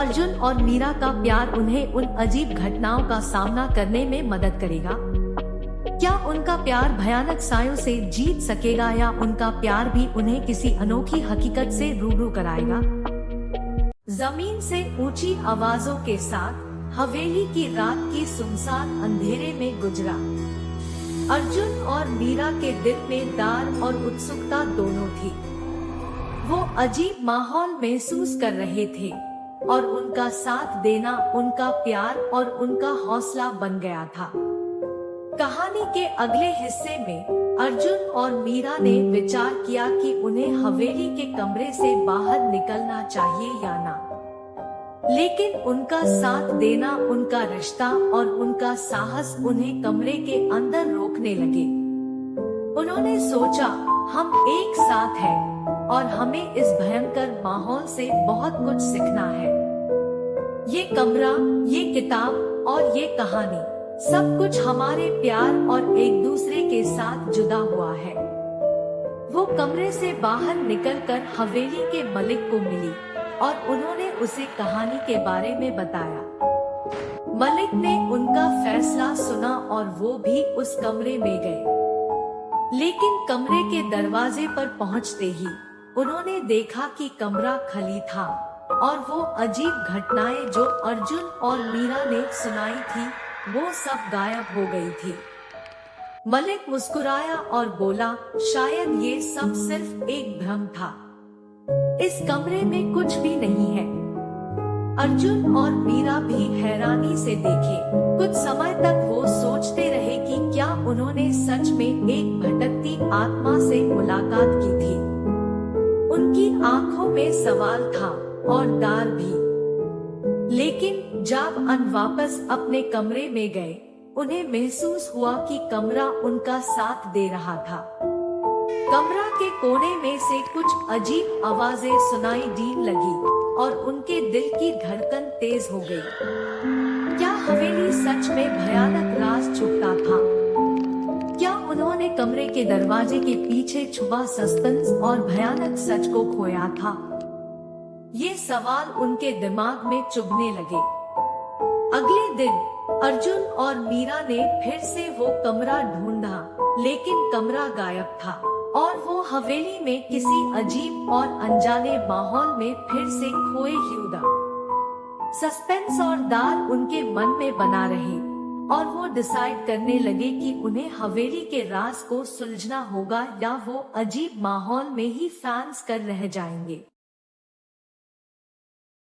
अर्जुन और मीरा का प्यार उन्हें उन अजीब घटनाओं का सामना करने में मदद करेगा। क्या उनका प्यार भयानक सायों से जीत सकेगा या उनका प्यार भी उन्हें किसी अनोखी हकीकत से रूबरू कराएगा। जमीन से ऊंची आवाजों के साथ हवेली की रात की सुनसान अंधेरे में गुजरा। अर्जुन और मीरा के दिल में डर और उत्सुकता दोनों थी। वो अजीब माहौल महसूस कर रहे थे और उनका साथ देना उनका प्यार और उनका हौसला बन गया था। कहानी के अगले हिस्से में अर्जुन और मीरा ने विचार किया कि उन्हें हवेली के कमरे से बाहर निकलना चाहिए या ना, लेकिन उनका साथ देना, उनका रिश्ता और उनका साहस उन्हें कमरे के अंदर रोकने लगे। उन्होंने सोचा, हम एक साथ हैं और हमें इस भयंकर माहौल से बहुत कुछ सीखना है। ये कमरा, ये किताब और ये कहानी, सब कुछ हमारे प्यार और एक दूसरे के साथ जुड़ा हुआ है। वो कमरे से बाहर निकलकर हवेली के मलिक को मिली और उन्होंने उसे कहानी के बारे में बताया। मलिक ने उनका फैसला सुना और वो भी उस कमरे में गए। लेकिन कमरे के दरवाजे पर पहुंचते ही उन्होंने देखा कि कमरा खाली था और वो अजीब घटनाएं जो अर्जुन और मीरा ने सुनाई थी, वो सब गायब हो गई थी। मलिक मुस्कुराया और बोला, शायद ये सब सिर्फ एक भ्रम था। इस कमरे में कुछ भी नहीं है। अर्जुन और मीरा भी हैरानी से देखे। कुछ समय तक वो सोचते रहे कि क्या उन्होंने सच में एक भटकती आत्मा से मुलाकात की थी। उनकी आंखों में सवाल था और डर भी। लेकिन जब वापस अपने कमरे में गए, उन्हें महसूस हुआ कि कमरा उनका साथ दे रहा था। कमरा के कोने में से कुछ अजीब आवाजें सुनाई देने लगी और उनके दिल की धड़कन तेज हो गई। क्या हवेली सच में भयानक राज छुपता था? क्या उन्होंने कमरे के दरवाजे के पीछे छुपा सस्पेंस और भयानक सच को खोया था? ये सवाल उनके दिमाग में चुभने लगे। अगले दिन अर्जुन और मीरा ने फिर से वो कमरा ढूंढा, लेकिन कमरा गायब था और वो हवेली में किसी अजीब और अनजाने माहौल में फिर से खोए ही उड़ा। सस्पेंस और डर उनके मन में बना रहे और वो डिसाइड करने लगे कि उन्हें हवेली के राज को सुलझना होगा या वो अजीब माहौल में ही फैंस कर रह जाएंगे।